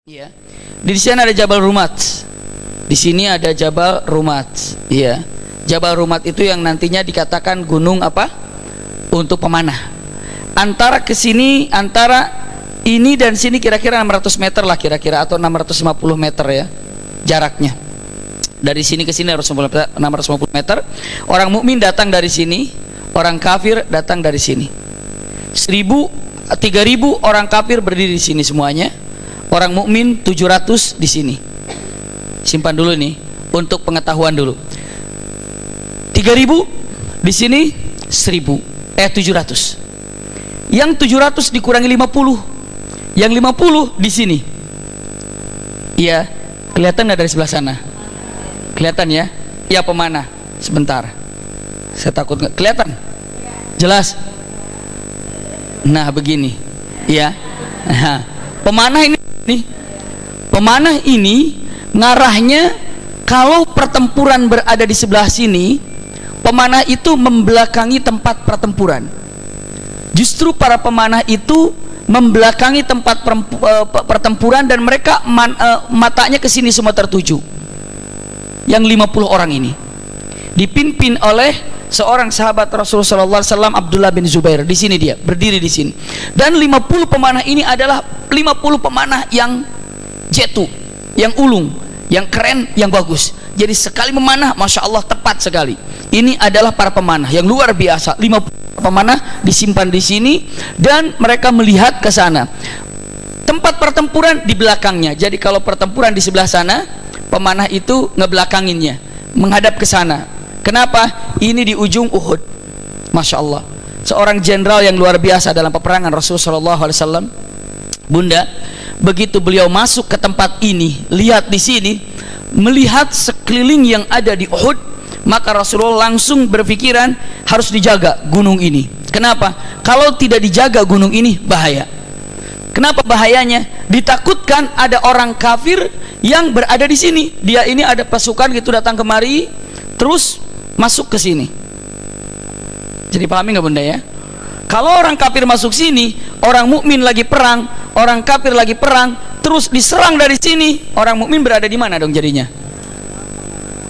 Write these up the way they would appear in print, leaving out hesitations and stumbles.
Ya. Di sana ada Jabal Rumat. Di sini ada Jabal Rumat. Iya. Jabal Rumat itu yang nantinya dikatakan gunung apa? Untuk pemanah. Antara ke sini, antara ini dan sini kira-kira 600 meter lah kira-kira, atau 650 meter ya jaraknya. Dari sini ke sini 650 meter. Orang mukmin datang dari sini, orang kafir datang dari sini. 1000, 3000 orang kafir berdiri di sini semuanya. Orang mukmin 700 di sini. Simpan dulu nih untuk pengetahuan dulu. 3000 di sini 700. Yang 700 dikurangi 50. Yang 50 di sini. Iya, kelihatan nggak dari sebelah sana? Kelihatan ya? Ya, pemanah. Sebentar. Saya takut nggak kelihatan. Jelas? Nah, begini. Ya. Nah, pemanah ini pemanah ini ngarahnya, kalau pertempuran berada di sebelah sini, pemanah itu membelakangi tempat pertempuran. Justru para pemanah itu membelakangi tempat pertempuran, dan mereka matanya ke sini semua tertuju. Yang 50 orang ini dipimpin oleh seorang sahabat Rasulullah SAW, Abdullah bin Zubair. Di sini dia berdiri di sini. Dan 50 pemanah ini adalah 50 pemanah yang jetu, yang ulung, yang keren, yang bagus. Jadi sekali memanah, masya Allah, tepat sekali. Ini adalah para pemanah yang luar biasa. 50 pemanah disimpan di sini, dan mereka melihat ke sana. Tempat pertempuran di belakangnya. Jadi kalau pertempuran di sebelah sana, pemanah itu ngebelakanginnya, menghadap ke sana. Kenapa? Ini di ujung Uhud. Masya Allah, seorang jenderal yang luar biasa dalam peperangan Rasulullah SAW. Bunda, begitu beliau masuk ke tempat ini, lihat di sini, melihat sekeliling yang ada di Uhud, maka Rasulullah langsung berpikiran harus dijaga gunung ini. Kenapa? Kalau tidak dijaga gunung ini, bahaya. Kenapa bahayanya? Ditakutkan ada orang kafir yang berada di sini. Dia ini ada pasukan gitu datang kemari, terus masuk ke sini. Jadi pahami nggak Bunda ya? Kalau orang kafir masuk sini, orang mukmin lagi perang, orang kafir lagi perang, terus diserang dari sini, orang mukmin berada di mana dong jadinya?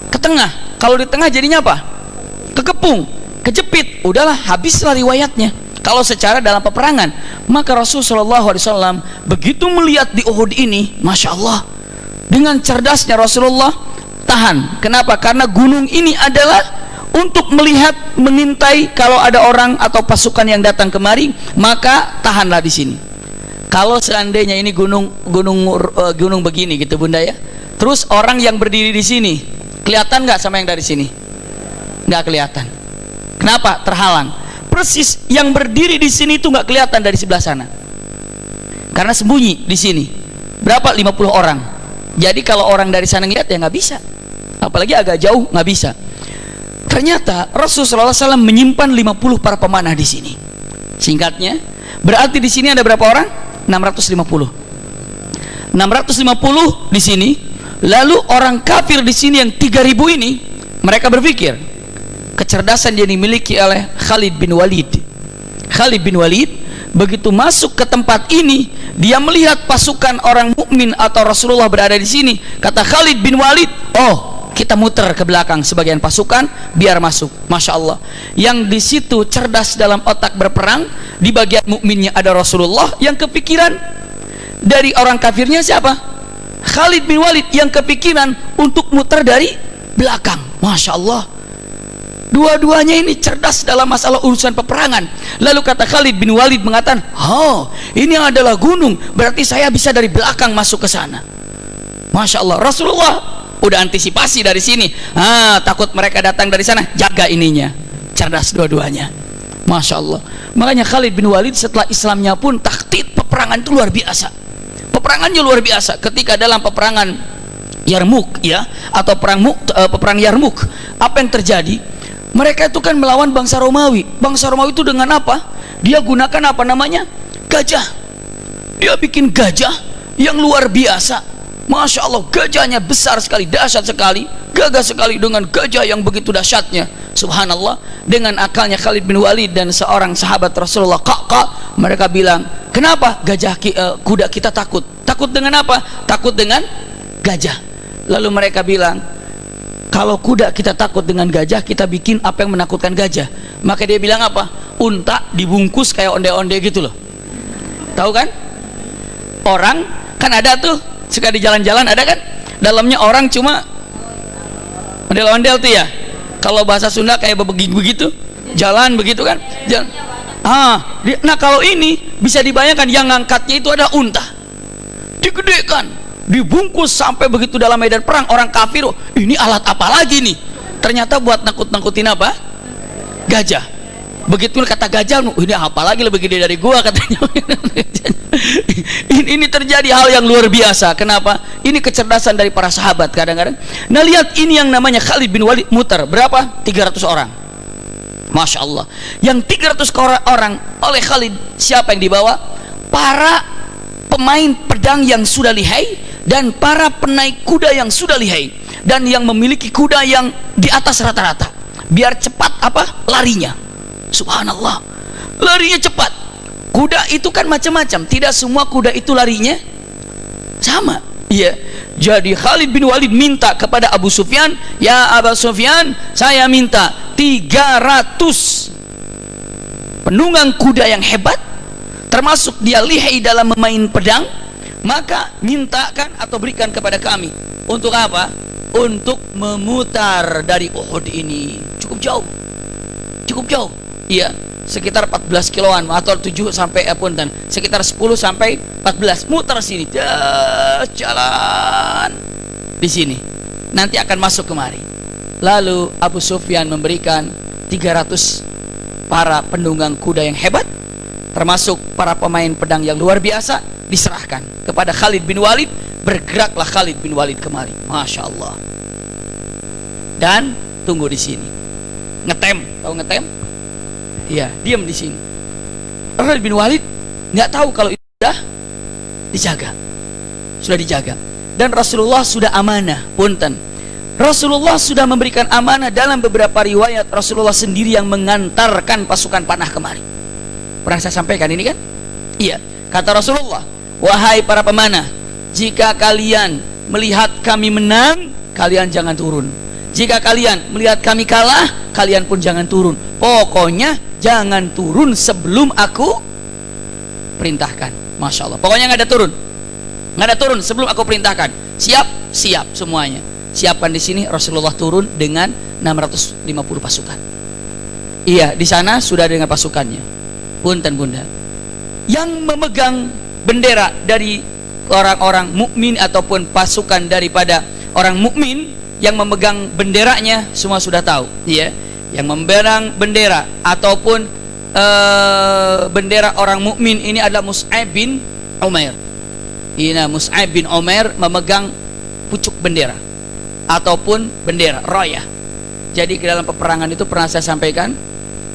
Ke tengah. Kalau di tengah jadinya apa? Kekepung, kejepit. Udahlah, habislah riwayatnya. Kalau secara dalam peperangan, maka Rasulullah SAW begitu melihat di Uhud ini, masya Allah, dengan cerdasnya Rasulullah tahan. Kenapa? Karena gunung ini adalah untuk melihat, mengintai kalau ada orang atau pasukan yang datang kemari, maka tahanlah di sini. Kalau seandainya ini gunung begini gitu Bunda ya, terus orang yang berdiri di sini kelihatan nggak sama yang dari sini? Nggak kelihatan. Kenapa? Terhalang. Persis yang berdiri di sini itu nggak kelihatan dari sebelah sana, karena sembunyi di sini. Berapa? 50 orang. Jadi kalau orang dari sana ngeliat ya nggak bisa, apalagi agak jauh nggak bisa. Ternyata Rasulullah SAW menyimpan 50 para pemanah di sini. Singkatnya, berarti di sini ada berapa orang? 650. 650 di sini. Lalu orang kafir di sini yang 3000 ini, mereka berpikir, kecerdasan yang dimiliki oleh Khalid bin Walid. Khalid bin Walid begitu masuk ke tempat ini, dia melihat pasukan orang mukmin atau Rasulullah berada di sini. Kata Khalid bin Walid, oh, kita muter ke belakang sebagian pasukan biar masuk. Masya Allah, yang di situ cerdas dalam otak berperang, di bagian mukminnya ada Rasulullah, yang kepikiran dari orang kafirnya siapa? Khalid bin Walid, yang kepikiran untuk muter dari belakang. Masya Allah, dua-duanya ini cerdas dalam masalah urusan peperangan. Lalu kata Khalid bin Walid mengatakan, oh, ini adalah gunung, berarti saya bisa dari belakang masuk ke sana. Masya Allah, Rasulullah udah antisipasi dari sini, takut mereka datang dari sana, jaga ininya. Cerdas dua-duanya. Masya Allah. Makanya Khalid bin Walid setelah Islamnya pun taktik peperangan itu luar biasa. Peperangannya luar biasa. Ketika dalam peperangan Yarmuk ya, atau peperang Yarmuk, apa yang terjadi? Mereka itu kan melawan bangsa Romawi. Bangsa Romawi itu dengan apa? Dia gunakan apa namanya? Gajah. Dia bikin gajah yang luar biasa. Masya Allah, gajahnya besar sekali, dahsyat sekali, gagah sekali dengan gajah yang begitu dahsyatnya. Subhanallah, dengan akalnya Khalid bin Walid dan seorang sahabat Rasulullah, Qaqqa, mereka bilang, kenapa kuda kita takut? Takut dengan apa? Takut dengan gajah. Lalu mereka bilang, kalau kuda kita takut dengan gajah, kita bikin apa yang menakutkan gajah. Maka dia bilang apa? Unta dibungkus kayak onde-onde gitu loh. Tahu kan? Orang kan ada tuh, suka di jalan-jalan ada kan? Dalamnya orang cuma ondel-ondel tuh ya. Kalau bahasa Sunda kayak begitu, jalan begitu kan? Jalan. Nah kalau ini bisa dibayangkan yang ngangkatnya itu ada unta. Digedekan, dibungkus sampai begitu dalam medan perang orang kafir. Ini alat apa lagi nih? Ternyata buat nakut-nakutin apa? Gajah. Begitu kata gajah, ini apa lagi lebih gede dari gua katanya. Ini terjadi hal yang luar biasa. Kenapa? Ini kecerdasan dari para sahabat kadang-kadang. Nah lihat ini yang namanya Khalid bin Walid muter berapa? 300 orang. Masya Allah. Yang 300 orang oleh Khalid, siapa yang dibawa? Para pemain pedang yang sudah lihai dan para penaik kuda yang sudah lihai dan yang memiliki kuda yang di atas rata-rata, biar cepat apa? Larinya. Subhanallah, larinya cepat. Kuda itu kan macam-macam, tidak semua kuda itu larinya sama. Iya. Jadi Khalid bin Walid minta kepada Abu Sufyan, ya Abu Sufyan, saya minta 300 penunggang kuda yang hebat, termasuk dia lihai dalam memain pedang, maka mintakan atau berikan kepada kami. Untuk apa? Untuk memutar dari Uhud ini. Cukup jauh. Iya, sekitar 14 kiloan atau 7 sampai sekitar 10 sampai 14 muter sini, jalan di sini, nanti akan masuk kemari. Lalu Abu Sufyan memberikan 300 para penunggang kuda yang hebat, termasuk para pemain pedang yang luar biasa, diserahkan kepada Khalid bin Walid. Bergeraklah Khalid bin Walid kemari, Masya Allah, dan tunggu di sini, ngetem. Tahu ngetem? Iya, diam di sini. Khalid bin Walid nggak tahu kalau itu sudah dijaga, dan Rasulullah sudah amanah. Punten, Rasulullah sudah memberikan amanah. Dalam beberapa riwayat Rasulullah sendiri yang mengantarkan pasukan panah kemari. Pernah saya sampaikan ini kan? Iya, kata Rasulullah, wahai para pemanah, jika kalian melihat kami menang, kalian jangan turun. Jika kalian melihat kami kalah, kalian pun jangan turun. Pokoknya jangan turun sebelum aku perintahkan. Masya Allah, pokoknya nggak ada turun sebelum aku perintahkan. Siap semuanya. Siapkan di sini. Rasulullah turun dengan 650 pasukan. Iya, di sana sudah dengan pasukannya. Punten bunda, yang memegang bendera dari orang-orang mukmin ataupun pasukan daripada orang mukmin, yang memegang benderanya semua sudah tahu, ya. Yang memegang bendera ataupun bendera orang mukmin ini adalah Mus'ab bin Umair. Ini Mus'ab bin Umair memegang pucuk bendera ataupun bendera rayah. Jadi ke dalam peperangan itu pernah saya sampaikan,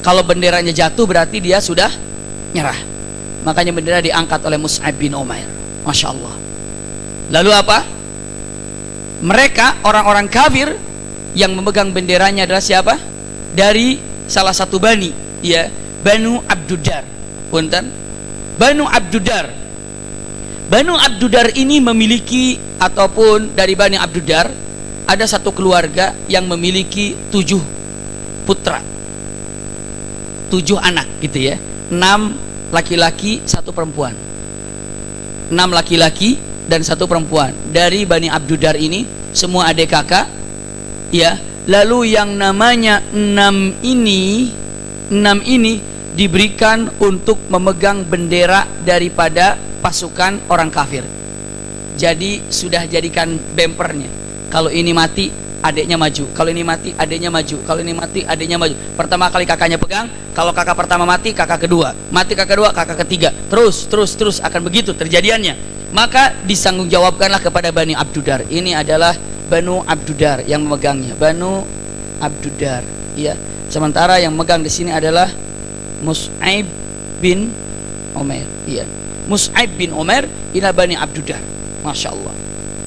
kalau benderanya jatuh berarti dia sudah nyerah. Makanya bendera diangkat oleh Mus'ab bin Umair. Masya Allah. Lalu apa? Mereka orang-orang kafir yang memegang benderanya adalah siapa? Dari salah satu bani, ya, Banu Abduddar. Punten, Banu Abduddar. Banu Abduddar ini memiliki, ataupun dari Bani Abduddar ada satu keluarga yang memiliki 7 putra, 7 anak gitu ya. 6 laki-laki, 1 perempuan. 6 laki-laki dan 1 perempuan. Dari Bani Abduddar ini semua adik kakak, ya. Lalu yang namanya 6 ini diberikan untuk memegang bendera daripada pasukan orang kafir. Jadi sudah jadikan bempernya. Kalau ini mati, adiknya maju. Kalau ini mati, adiknya maju. Kalau ini mati, adiknya maju. Pertama kali kakaknya pegang. Kalau kakak pertama mati, kakak kedua. Mati kakak kedua, kakak ketiga. Terus akan begitu terjadiannya. Maka disanggung jawabkanlah kepada Bani Abduddar. Ini adalah Banu Abduddar yang memegangnya. Banu Abduddar, ya. Sementara yang megang di sini adalah Mus'ab bin Umair, ya. Mus'ab bin Umair ila Bani Abduddar. Masya Allah.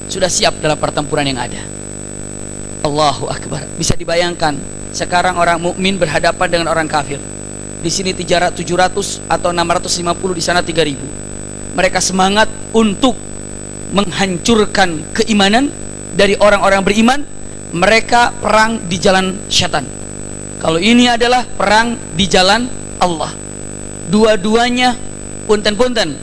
sudah siap dalam pertempuran yang ada. Allahu Akbar. Bisa dibayangkan sekarang orang mukmin berhadapan dengan orang kafir. Di sini 700 atau 650, di sana 3000. Mereka semangat untuk menghancurkan keimanan dari orang-orang beriman. Mereka perang di jalan syaitan. Kalau ini adalah perang di jalan Allah. Dua-duanya punten-punten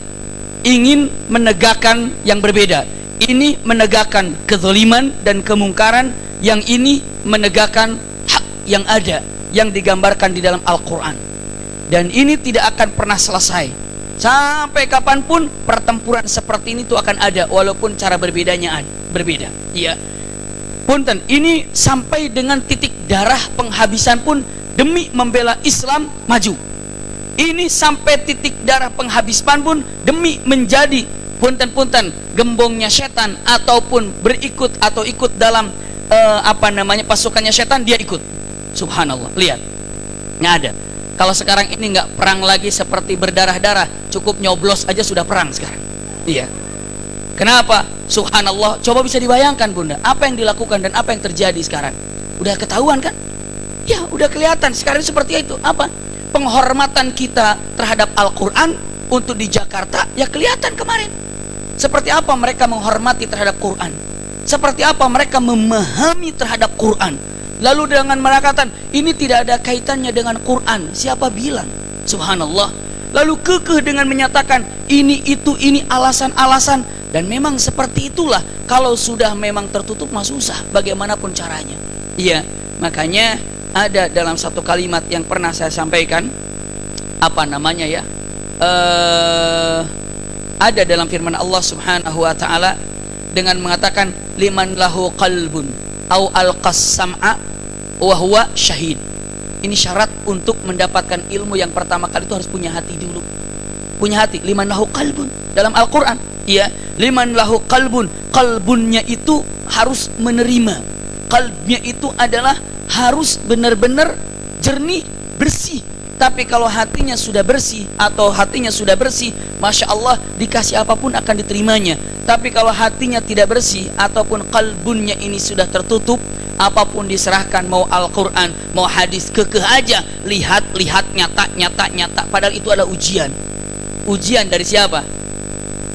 ingin menegakkan yang berbeda. Ini menegakkan kezaliman dan kemungkaran, yang ini menegakkan hak yang ada, yang digambarkan di dalam Al-Quran. Dan ini tidak akan pernah selesai. Sampai kapanpun pertempuran seperti ini itu akan ada, walaupun cara berbedanya berbeda. Iya. Punten, ini sampai dengan titik darah penghabisan pun demi membela Islam maju. Ini sampai titik darah penghabisan pun demi menjadi punten-punten gembongnya setan, ataupun berikut atau ikut dalam pasukannya setan, dia ikut. Subhanallah, lihat, nggak ada. Kalau sekarang ini nggak perang lagi seperti berdarah-darah, cukup nyoblos aja sudah perang sekarang. Iya. Kenapa? Subhanallah. Coba bisa dibayangkan bunda, apa yang dilakukan dan apa yang terjadi sekarang. Udah ketahuan kan? Ya, udah kelihatan sekarang seperti itu. Apa? Penghormatan kita terhadap Al-Quran untuk di Jakarta, ya kelihatan kemarin. Seperti apa mereka menghormati terhadap Quran, seperti apa mereka memahami terhadap Quran. Lalu dengan mengatakan ini tidak ada kaitannya dengan Quran, siapa bilang? Subhanallah. Lalu kekeh dengan menyatakan ini itu, ini alasan-alasan. Dan memang seperti itulah, kalau sudah memang tertutup mah susah bagaimanapun caranya. Iya, makanya ada dalam satu kalimat yang pernah saya sampaikan, ada dalam firman Allah Subhanahu wa taala dengan mengatakan liman lahu qalbun au alqas sam'a wa huwa syahid. Ini syarat untuk mendapatkan ilmu yang pertama kali itu harus punya hati dulu. Punya hati, liman lahu qalbun dalam Al-Qur'an. Iya, liman lahu qalbun. Qalbunnya itu harus menerima. Qalbnya itu adalah harus benar-benar jernih, bersih. Tapi kalau hatinya sudah bersih atau hatinya sudah bersih, Masya Allah, dikasih apapun akan diterimanya. Tapi kalau hatinya tidak bersih ataupun qalbunnya ini sudah tertutup, apapun diserahkan, mau Al-Quran, mau hadis, kekeh aja. Lihat, nyata. Padahal itu adalah ujian. Ujian dari siapa?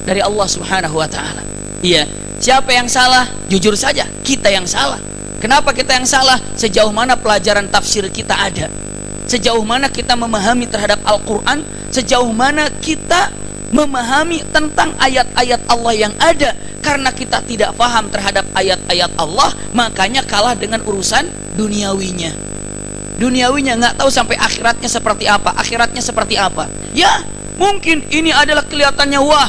Dari Allah Subhanahu wa ta'ala. Iya. Siapa yang salah? Jujur saja, kita yang salah. Kenapa kita yang salah? Sejauh mana pelajaran tafsir kita ada, sejauh mana kita memahami terhadap Al-Quran, sejauh mana kita memahami tentang ayat-ayat Allah yang ada. Karena kita tidak paham terhadap ayat-ayat Allah, makanya kalah dengan urusan duniawinya. Duniawinya nggak tahu sampai akhiratnya seperti apa. Akhiratnya seperti apa? Ya, mungkin ini adalah kelihatannya wah.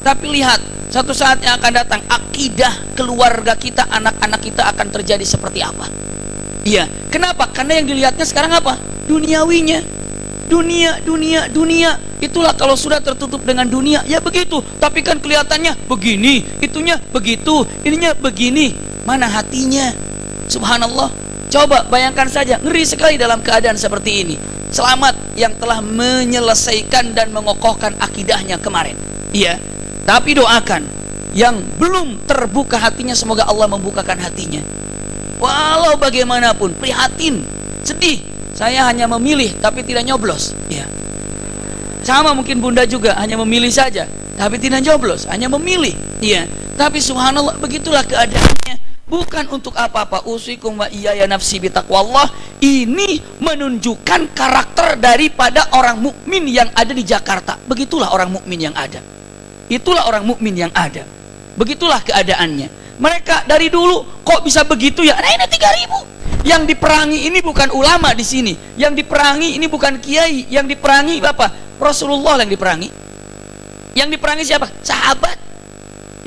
Tapi lihat, satu saat yang akan datang, akidah keluarga kita, anak-anak kita akan terjadi seperti apa? Iya. Kenapa? Karena yang dilihatnya sekarang apa? Duniawinya. Dunia. Itulah kalau sudah tertutup dengan dunia, ya begitu. Tapi kan kelihatannya begini, itunya begitu, ininya begini. Mana hatinya? Subhanallah. Coba bayangkan saja, ngeri sekali dalam keadaan seperti ini. Selamat yang telah menyelesaikan dan mengokohkan akidahnya kemarin. Iya. Tapi doakan yang belum terbuka hatinya, semoga Allah membukakan hatinya. Walau bagaimanapun, prihatin, sedih. Saya hanya memilih tapi tidak nyoblos. Ya. Sama mungkin bunda juga, hanya memilih saja tapi tidak nyoblos, hanya memilih. Iya. Tapi subhanallah, begitulah keadaannya. Bukan untuk apa-apa. Usikum wa iyaya nafsi bitaqwallah. Ini menunjukkan karakter daripada orang mukmin yang ada di Jakarta. Begitulah orang mukmin yang ada. Itulah orang mukmin yang ada. Begitulah keadaannya. Mereka dari dulu kok bisa begitu ya? Nah, ini 3000. Yang diperangi ini bukan ulama di sini. Yang diperangi ini bukan kiai. Yang diperangi apa? Rasulullah yang diperangi. Yang diperangi siapa? Sahabat.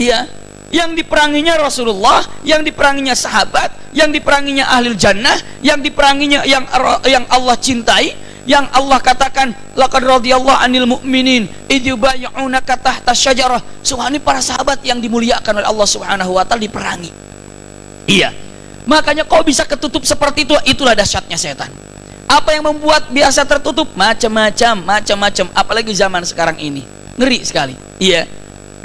Iya. Yang diperanginya Rasulullah, yang diperanginya sahabat, yang diperanginya ahlul jannah, yang diperanginya yang Allah cintai, yang Allah katakan laqad radhiyallahu 'anil mu'minin idh yubayyi'unaka tahta syajarah. Subhanallah, para sahabat yang dimuliakan oleh Allah Subhanahu wa taala diperangi. Iya. Makanya kok bisa ketutup seperti itu? Itulah dahsyatnya setan. Apa yang membuat biasa tertutup? Macam-macam. Apalagi zaman sekarang ini. Ngeri sekali. Iya.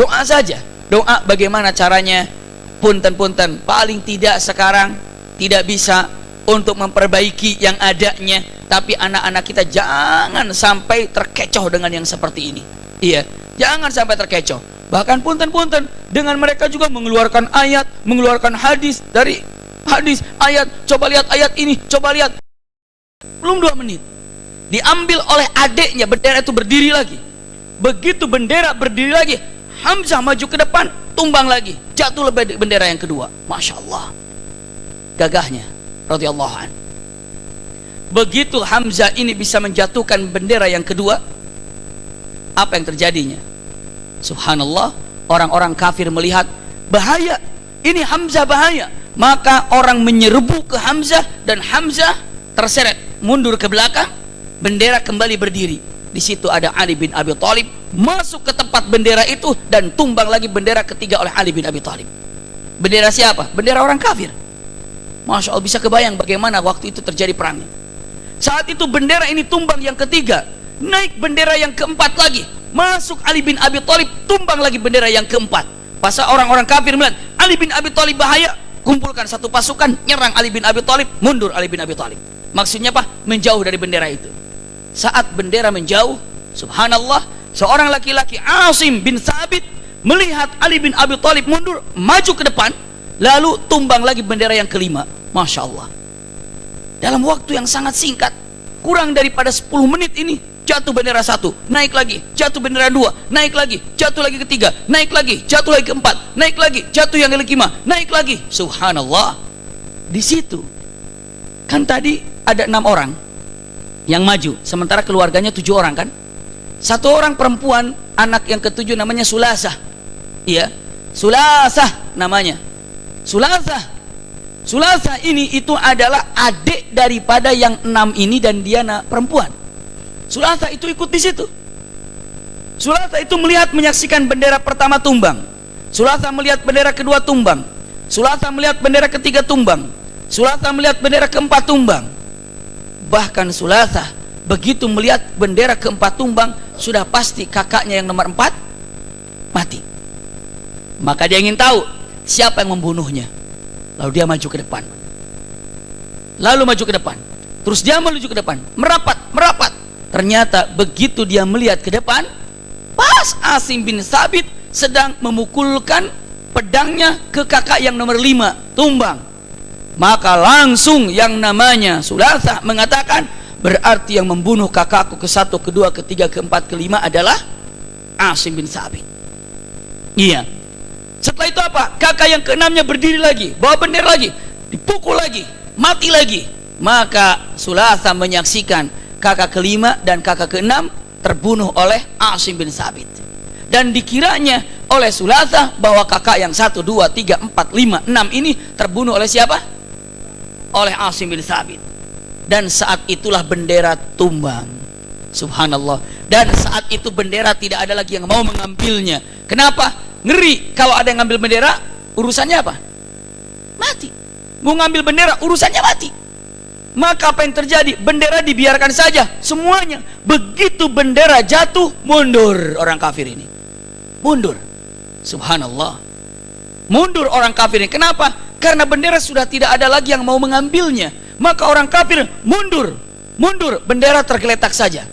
Doa saja. doa bagaimana caranya? Punten-punten, paling tidak sekarang tidak bisa untuk memperbaiki yang adanya, tapi anak-anak kita jangan sampai terkecoh dengan yang seperti ini. Iya, jangan sampai terkecoh. Bahkan punten-punten, dengan mereka juga mengeluarkan ayat, mengeluarkan hadis dari hadis, ayat, coba lihat ayat ini, coba lihat. Belum 2 menit diambil oleh adiknya, bendera itu berdiri lagi. Begitu bendera berdiri lagi, Hamzah maju ke depan, tumbang lagi, jatuh lebih bendera yang kedua. Masya Allah, gagahnya radhiyallahu an. Begitu Hamzah ini bisa menjatuhkan bendera yang kedua, apa yang terjadinya? Subhanallah, orang-orang kafir melihat bahaya, ini Hamzah bahaya, maka orang menyerbu ke Hamzah dan Hamzah terseret mundur ke belakang, bendera kembali berdiri. Di situ ada Ali bin Abi Thalib masuk ke tempat bendera itu dan tumbang lagi bendera ketiga oleh Ali bin Abi Thalib. Bendera siapa? Bendera orang kafir. Masya Allah, bisa kebayang bagaimana waktu itu terjadi perang. Saat itu bendera ini tumbang yang ketiga, naik bendera yang keempat lagi, masuk Ali bin Abi Thalib, tumbang lagi bendera yang keempat. Pas orang-orang kafir melihat Ali bin Abi Thalib bahaya, kumpulkan satu pasukan, nyerang Ali bin Abi Thalib, mundur Ali bin Abi Thalib. Maksudnya apa? Menjauh dari bendera itu. Saat bendera menjauh, subhanallah, seorang laki-laki Asim bin Sabit melihat Ali bin Abi Thalib mundur, maju ke depan, lalu tumbang lagi bendera yang kelima. Masya Allah, dalam waktu yang sangat singkat, kurang daripada 10 menit ini, jatuh bendera satu, naik lagi, jatuh bendera dua, naik lagi, jatuh lagi ketiga, naik lagi, jatuh lagi keempat, naik lagi, jatuh yang kelima, naik lagi. Subhanallah. Di situ kan tadi ada 6 orang yang maju, sementara keluarganya 7 orang kan. 1 orang perempuan, anak yang ke-7 namanya Sulasah. Iya, Sulasah namanya. Sulasah ini itu adalah adik daripada yang 6 ini, dan dia perempuan. Sulasah itu ikut di situ. Sulasah itu melihat, menyaksikan bendera pertama tumbang. Sulasah melihat bendera kedua tumbang. Sulasah melihat bendera ketiga tumbang. Sulasah melihat bendera keempat tumbang. Bahkan Sulasah begitu melihat bendera keempat tumbang, sudah pasti kakaknya yang nomor 4 mati. Maka dia ingin tahu siapa yang membunuhnya. Lalu dia maju ke depan. Terus dia menuju ke depan, merapat. Ternyata begitu dia melihat ke depan, pas Asim bin Sabit sedang memukulkan pedangnya ke kakak yang nomor 5 tumbang. Maka langsung yang namanya Sulasah mengatakan, berarti yang membunuh kakakku ke-1, ke-2, ke-3, ke-4, ke-5 adalah Asim bin Sabit. Iya. Setelah itu apa? Kakak yang ke-6-nya berdiri lagi, bawa bendera lagi, dipukul lagi, mati lagi. Maka Sulasah menyaksikan kakak ke-5 dan kakak ke-6 terbunuh oleh Asim bin Sabit. Dan dikiranya oleh Sulasah bahwa kakak yang 1, 2, 3, 4, 5, 6 ini terbunuh oleh siapa? Oleh Asim bin Sabit. Dan saat itulah bendera tumbang. Subhanallah. Dan saat itu bendera tidak ada lagi yang mau mengambilnya. Kenapa? Ngeri kalau ada yang ngambil bendera, urusannya apa? Mati. Mau ngambil bendera, urusannya mati. Maka apa yang terjadi? Bendera dibiarkan saja semuanya. Begitu bendera jatuh, mundur orang kafir ini. Mundur. Subhanallah. Mundur orang kafir ini. Kenapa? Karena bendera sudah tidak ada lagi yang mau mengambilnya. Maka orang kafir mundur. Bendera tergeletak saja.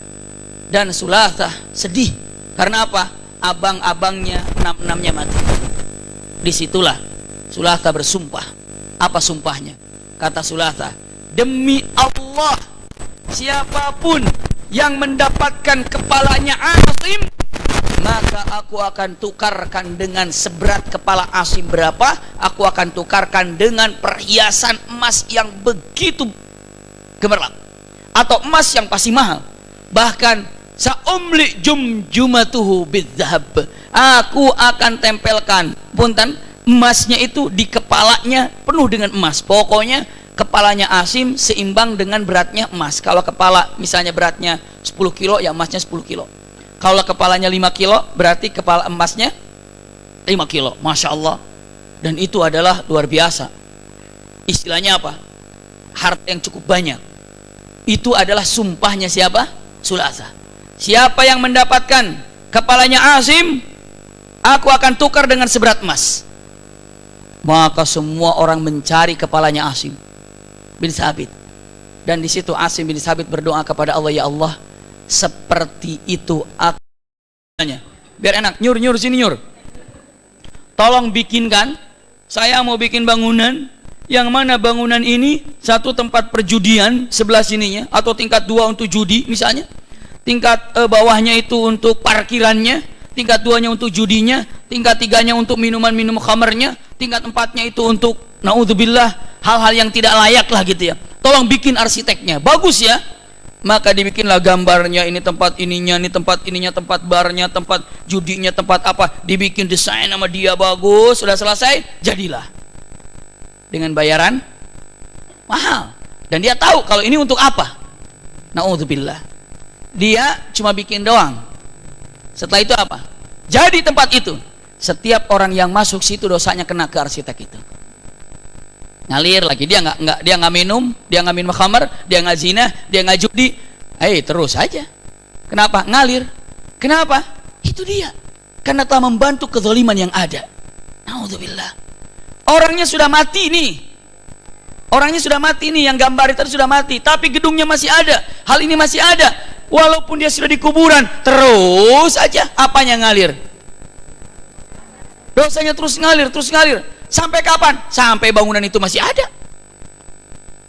Dan Sulasah sedih. Karena apa? Abang-abangnya, 6-6-nya mati. Disitulah Sulasah bersumpah. Apa sumpahnya? Kata Sulasah, demi Allah, siapapun yang mendapatkan kepalanya Asim, maka aku akan tukarkan dengan seberat kepala Asim berapa, aku akan tukarkan dengan perhiasan emas yang begitu gemerlap, atau emas yang pasti mahal. Bahkan saumli jumjumatuhu bidzahab, aku akan tempelkan emasnya itu di kepalanya, penuh dengan emas. Pokoknya kepalanya Asim seimbang dengan beratnya emas. Kalau kepala misalnya beratnya 10 kilo, ya emasnya 10 kilo. Kalau kepalanya 5 kilo, berarti kepala emasnya 5 kilo. Masya Allah. Dan itu adalah luar biasa. Istilahnya apa? Harta yang cukup banyak. Itu adalah sumpahnya siapa? Sulasah. Siapa yang mendapatkan kepalanya Asim, aku akan tukar dengan seberat emas. Maka semua orang mencari kepalanya Asim bin Sabit. Dan di situ Asim bin Sabit berdoa kepada Allah, ya Allah, seperti itu aku. Biar enak, nyur sini nyur. Tolong bikinkan, saya mau bikin bangunan, yang mana bangunan ini satu tempat perjudian sebelah sininya, atau tingkat 2 untuk judi misalnya, tingkat bawahnya itu untuk parkirannya, tingkat 2-nya untuk judinya, tingkat 3-nya untuk minuman khamernya, tingkat 4-nya itu untuk naudzubillah hal-hal yang tidak layak lah gitu ya. Tolong bikin arsiteknya bagus ya. Maka dibikinlah gambarnya, ini tempat ininya, ini tempat ininya, tempat barnya, tempat judinya, tempat apa, dibikin desain sama dia bagus. Sudah selesai, jadilah dengan bayaran mahal. Dan dia tahu kalau ini untuk apa. Naudzubillah. Dia cuma bikin doang. Setelah itu apa? Jadi tempat itu, setiap orang yang masuk situ dosanya kena ke arsitek itu. Ngalir lagi, dia nggak minum khamar, dia nggak zina, dia nggak judi, terus aja. Kenapa? Ngalir. Kenapa? Itu dia, karena telah membantu kezaliman yang ada. Naudzubillah. Orangnya sudah mati nih, yang gambar itu sudah mati, tapi gedungnya masih ada, hal ini masih ada. Walaupun dia sudah di kuburan, terus aja apanya ngalir, dosanya terus ngalir. Sampai kapan? Sampai bangunan itu masih ada.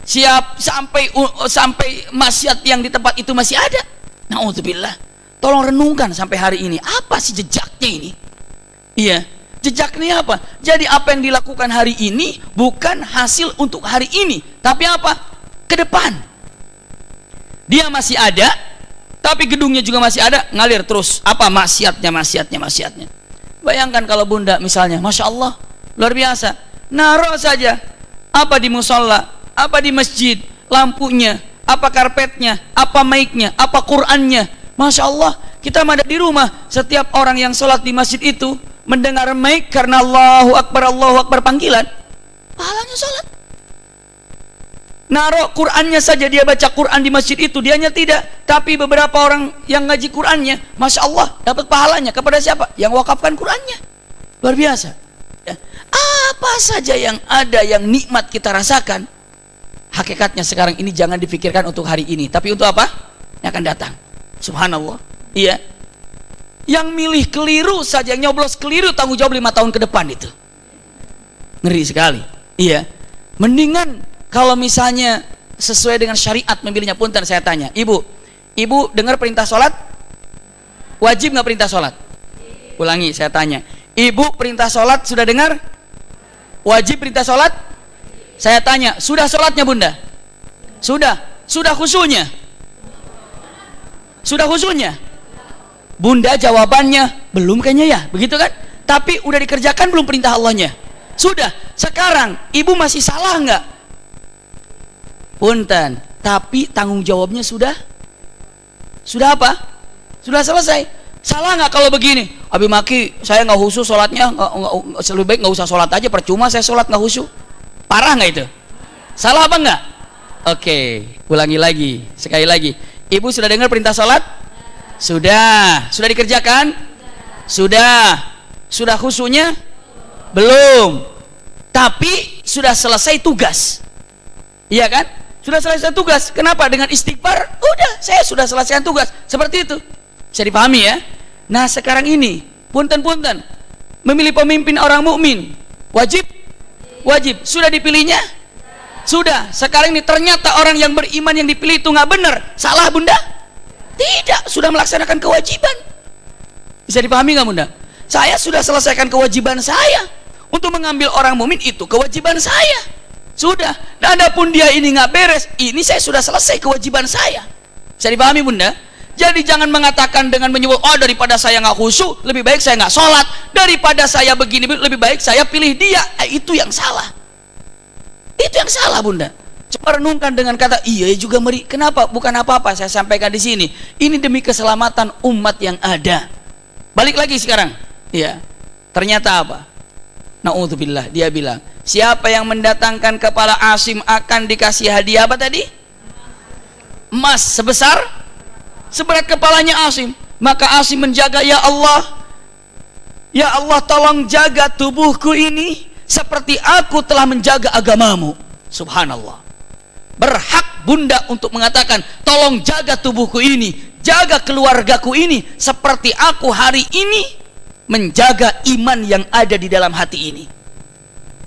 Sampai maksiat yang di tempat itu masih ada. Naudzubillah. Tolong renungkan sampai hari ini, apa sih jejaknya ini? Iya, jejaknya apa? Jadi apa yang dilakukan hari ini bukan hasil untuk hari ini, tapi apa? Ke depan. Dia masih ada, tapi gedungnya juga masih ada, ngalir terus. Apa maksiatnya? Bayangkan kalau bunda misalnya, Masya Allah, luar biasa, naruh saja apa di musola, apa di masjid, lampunya, apa karpetnya, apa mic-nya, apa Qur'annya. Masya Allah, kita ada di rumah, setiap orang yang sholat di masjid itu mendengar mic karena Allahu Akbar panggilan, pahalanya sholat. Naruh Qur'annya saja, dia baca Qur'an di masjid itu, dianya tidak, tapi beberapa orang yang ngaji Qur'annya, Masya Allah, dapat pahalanya. Kepada siapa? Yang wakafkan Qur'annya. Luar biasa. Apa saja yang ada yang nikmat kita rasakan, hakikatnya sekarang ini jangan difikirkan untuk hari ini, tapi untuk apa? Yang akan datang. Subhanallah. Iya. Yang milih keliru saja, yang nyoblos keliru, tanggung jawab 5 tahun ke depan itu. Ngeri sekali. Iya. Mendingan kalau misalnya sesuai dengan syariat memilihnya. Punten saya tanya, ibu dengar perintah sholat? Wajib nggak perintah sholat? Ulangi, saya tanya, ibu perintah sholat sudah dengar? Wajib perintah sholat? Saya tanya, sudah sholatnya bunda? Sudah khusyuknya? Sudah khusyuknya? Bunda jawabannya belum kayaknya ya, begitu kan? Tapi udah dikerjakan belum perintah Allahnya? Sudah. Sekarang ibu masih salah nggak? Punten, tapi tanggung jawabnya sudah apa? Sudah selesai. Salah nggak kalau begini? Abi maki, saya nggak khusyuk sholatnya, lebih baik nggak usah sholat aja, percuma saya sholat nggak khusyuk. Parah nggak itu? Salah apa nggak? Oke, ulangi lagi, sekali lagi. Ibu sudah dengar perintah sholat? Sudah dikerjakan? Sudah khusyuknya? Belum. Tapi sudah selesai tugas. Iya kan? Sudah selesai tugas. Kenapa? Dengan istighfar, udah, saya sudah selesaikan tugas. Seperti itu. Bisa dipahami ya? Nah, sekarang ini, punten, memilih pemimpin orang mukmin wajib? Sudah dipilihnya? Sudah. Sekarang ini ternyata orang yang beriman yang dipilih itu nggak benar. Salah bunda? Tidak. Sudah melaksanakan kewajiban. Bisa dipahami nggak bunda? Saya sudah selesaikan kewajiban saya untuk mengambil orang mukmin, itu kewajiban saya. Sudah. Dan adapun dia ini nggak beres, ini saya sudah selesai kewajiban saya. Bisa dipahami bunda? Jadi jangan mengatakan dengan menyebut, oh daripada saya nggak khusyuk, lebih baik saya nggak sholat. Daripada saya begini, lebih baik saya pilih dia. Itu yang salah. Itu yang salah bunda. Coba renungkan dengan kata, iya juga meri. Kenapa? Bukan apa-apa saya sampaikan di sini. Ini demi keselamatan umat yang ada. Balik lagi sekarang. Iya. Ternyata apa? Na'udzubillah, dia bilang, siapa yang mendatangkan kepala Asim akan dikasih hadiah apa tadi? Emas seberat kepalanya Asim. Maka Asim menjaga, ya Allah, Ya Allah, tolong jaga tubuhku ini seperti aku telah menjaga agamamu. Subhanallah. Berhak bunda untuk mengatakan, tolong jaga tubuhku ini, jaga keluargaku ini seperti aku hari ini menjaga iman yang ada di dalam hati ini.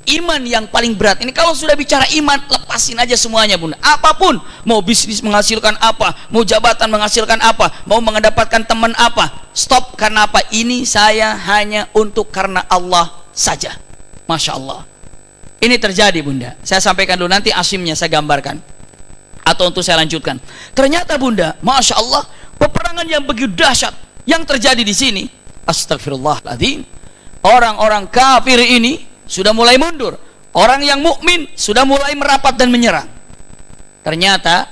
Iman yang paling berat ini. Kalau sudah bicara iman, lepasin aja semuanya bunda. Apapun, mau bisnis menghasilkan apa, mau jabatan menghasilkan apa, mau mendapatkan teman apa, stop. Karena apa? Ini saya hanya untuk karena Allah saja. Masya Allah. Ini terjadi bunda. Saya sampaikan dulu, nanti asimnya saya gambarkan, atau untuk saya lanjutkan. Ternyata bunda, Masya Allah, peperangan yang begitu dahsyat yang terjadi di sini. Astagfirullahaladzim. Orang-orang kafir ini sudah mulai mundur. Orang yang mukmin sudah mulai merapat dan menyerang. Ternyata,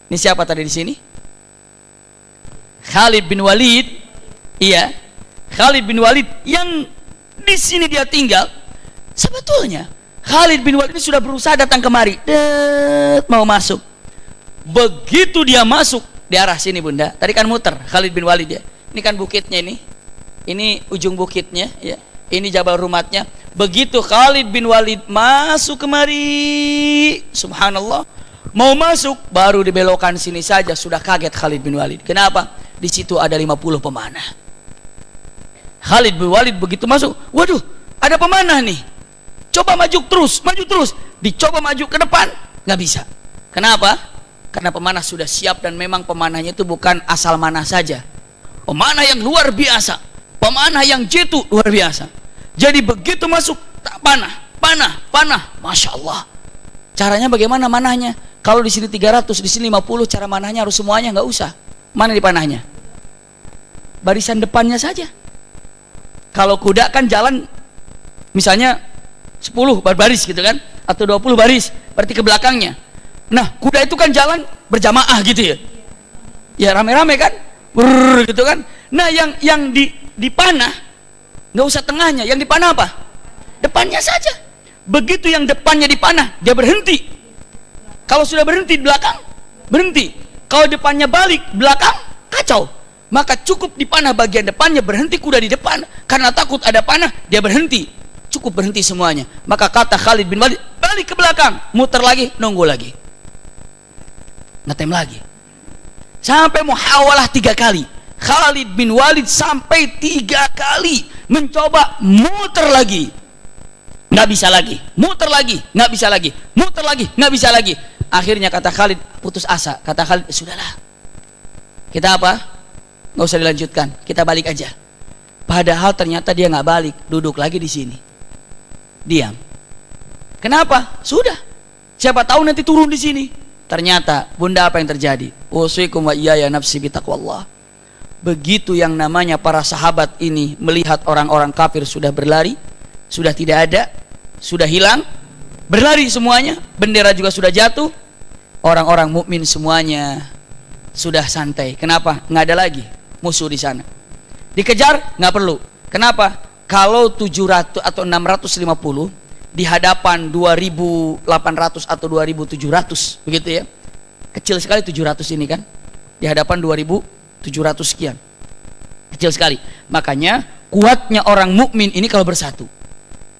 ini siapa tadi di sini? Khalid bin Walid. Iya, Khalid bin Walid yang di sini dia tinggal. Sebetulnya Khalid bin Walid ini sudah berusaha datang kemari, mau masuk. Begitu dia masuk di arah sini bunda, tadi kan muter Khalid bin Walid ya. Ini kan bukitnya ini ujung bukitnya ya. Ini Jabal Rumatnya. Begitu Khalid bin Walid masuk kemari, subhanallah, mau masuk baru dibelokkan sini saja sudah kaget Khalid bin Walid. Kenapa? Di situ ada 50 pemanah. Khalid bin Walid begitu masuk, waduh, ada pemanah nih. Coba maju terus. Dicoba maju ke depan, nggak bisa. Kenapa? Karena pemanah sudah siap, dan memang pemanahnya itu bukan asal mana saja. Pemanah yang luar biasa, pemanah yang jitu luar biasa. Jadi begitu masuk, tak panah, masya Allah. Caranya bagaimana manahnya? Kalau di sini 300, di sini 50, cara manahnya harus semuanya, nggak usah. Mana di panahnya? Barisan depannya saja. Kalau kuda kan jalan, misalnya 10 baris gitu kan, atau 20 baris, berarti ke belakangnya. Nah, kuda itu kan jalan berjamaah gitu ya. Ya rame-rame kan, gitu kan. Nah, yang dipanah nggak usah tengahnya, yang dipanah apa? Depannya saja. Begitu yang depannya dipanah, dia berhenti. Kalau sudah berhenti di belakang, berhenti. Kalau depannya balik, belakang kacau. Maka cukup dipanah bagian depannya, berhenti kuda di depan. Karena takut ada panah, dia berhenti. Cukup berhenti semuanya. Maka kata Khalid bin Walid, balik ke belakang, muter lagi, nunggu lagi, ngetem lagi, sampai muhawalah 3 kali. Khalid bin Walid sampai 3 kali mencoba muter lagi, nggak bisa lagi, muter lagi, nggak bisa lagi, muter lagi, nggak bisa lagi. Akhirnya kata Khalid, putus asa. Kata Khalid, sudahlah, kita apa? Nggak usah dilanjutkan, kita balik aja. Padahal ternyata dia nggak balik, duduk lagi di sini, diam. Kenapa? Sudah, siapa tahu nanti turun di sini. Ternyata bunda, apa yang terjadi? Usikum wa iyaya nafsi bitaqwallah. Begitu yang namanya para sahabat ini melihat orang-orang kafir sudah berlari, sudah tidak ada, sudah hilang, berlari semuanya, bendera juga sudah jatuh, orang-orang mukmin semuanya sudah santai. Kenapa? Nggak ada lagi musuh di sana. Dikejar nggak perlu. Kenapa? Kalau 700 atau 650 di hadapan 2800 atau 2700, begitu ya. Kecil sekali 700 ini kan, di hadapan 2700 sekian, kecil sekali. Makanya kuatnya orang mukmin ini kalau bersatu.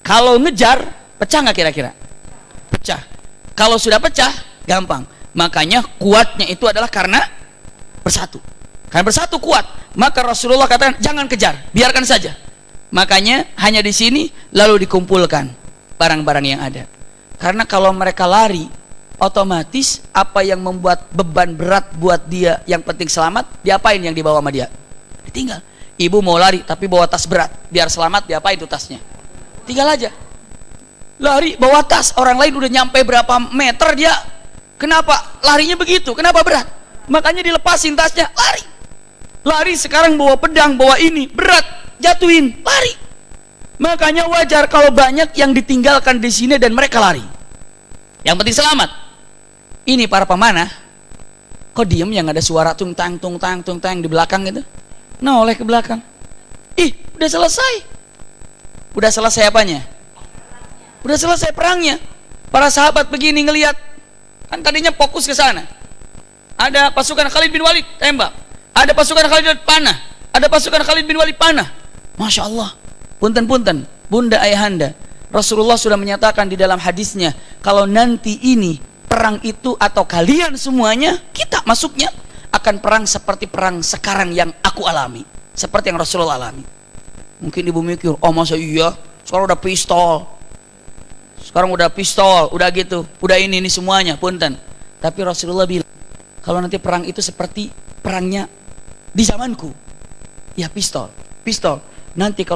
Kalau ngejar, pecah nggak kira-kira? Pecah. Kalau sudah pecah, gampang. Makanya kuatnya itu adalah karena bersatu. Karena bersatu kuat. Maka Rasulullah katakan, jangan kejar, biarkan saja. Makanya hanya di sini lalu dikumpulkan barang-barang yang ada. Karena kalau mereka lari, otomatis apa yang membuat beban berat buat dia, yang penting selamat, diapain yang dibawa sama dia? Ditinggal. Ibu mau lari tapi bawa tas berat, biar selamat, diapain itu tasnya? Tinggal aja. Lari bawa tas, orang lain udah nyampe berapa meter, dia kenapa larinya begitu? Kenapa berat? Makanya dilepasin tasnya, lari. Lari sekarang bawa pedang, bawa ini, berat, jatuhin, lari. Makanya wajar kalau banyak yang ditinggalkan di sini dan mereka lari. Yang penting selamat. Ini para pemanah, kok diem, yang ada suara tung tang di belakang gitu? Noleh ke belakang. Ih, udah selesai. Udah selesai apanya? Udah selesai perangnya. Para sahabat begini ngelihat, kan tadinya fokus ke sana. Ada pasukan Khalid bin Walid tembak, ada pasukan Khalid bin Walid panah, ada pasukan Khalid bin Walid panah. Masya Allah, Punten-punten, bunda ayahanda, Rasulullah sudah menyatakan di dalam hadisnya, kalau nanti ini perang itu atau kalian semuanya, kita masuknya akan perang seperti perang sekarang yang aku alami, seperti yang Rasulullah alami. Mungkin ibu mikir, oh masa iya, sekarang udah pistol, udah gitu, udah ini semuanya, punten. Tapi Rasulullah bilang, kalau nanti perang itu seperti perangnya di zamanku, ya pistol. Nanti kalau